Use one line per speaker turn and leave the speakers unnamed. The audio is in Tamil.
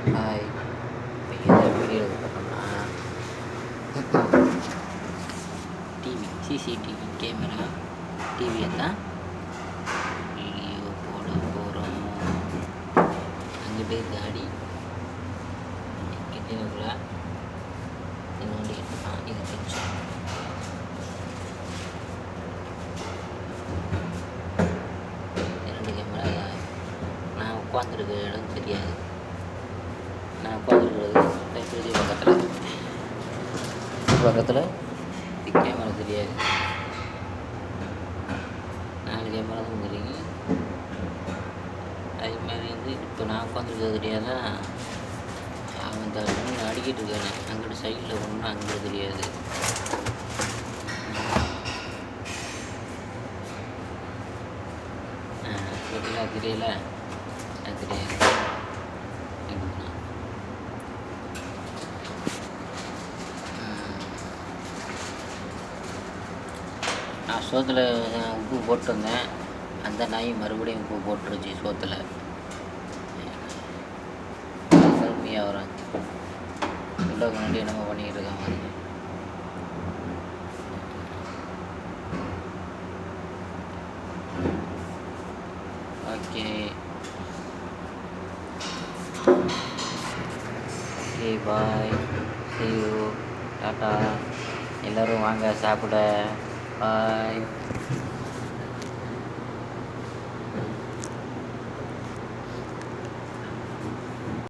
ஹாய். இப்போ எந்த வீடியோ பார்த்தோம்னா டிவி சிசிடிவி கேமரா டிவியை தான் வீடியோ போட போகிறோம். அங்கிட்டு காடி கிச்சனுக்குள்ள நோண்டி இது கிச்சன். இரண்டு கேமரா. நான் உட்காந்துருக்க இடம் தெரியாது. நான் உட்காந்துருக்கிறது லைப்ரரி பக்கத்தில் கேமரா தெரியாது. 4 கேமரா தான் தெரியும். அது மாதிரி வந்து இப்போ நான் உட்காந்துருக்கிறது தெரியாதா, அவன் தண்ணி அடிக்கிட்டு இருக்கானே அங்கிட்டு சைடில் ஒன்று அங்கே தெரியாது. தெரியல அது தெரியாது. நான் சோத்தில் உப்பு போட்டிருந்தேன். அந்த நாய் மறுபடியும் உப்பு போட்டுருச்சு சோத்தில். கருமையாக வரும். உள்ள முன்னாடி என்னமோ பண்ணிக்கிட்டு இருக்காங்க. Okay okay bye, see you, tata. எல்லோரும் வாங்க சாப்பிட. பாய்.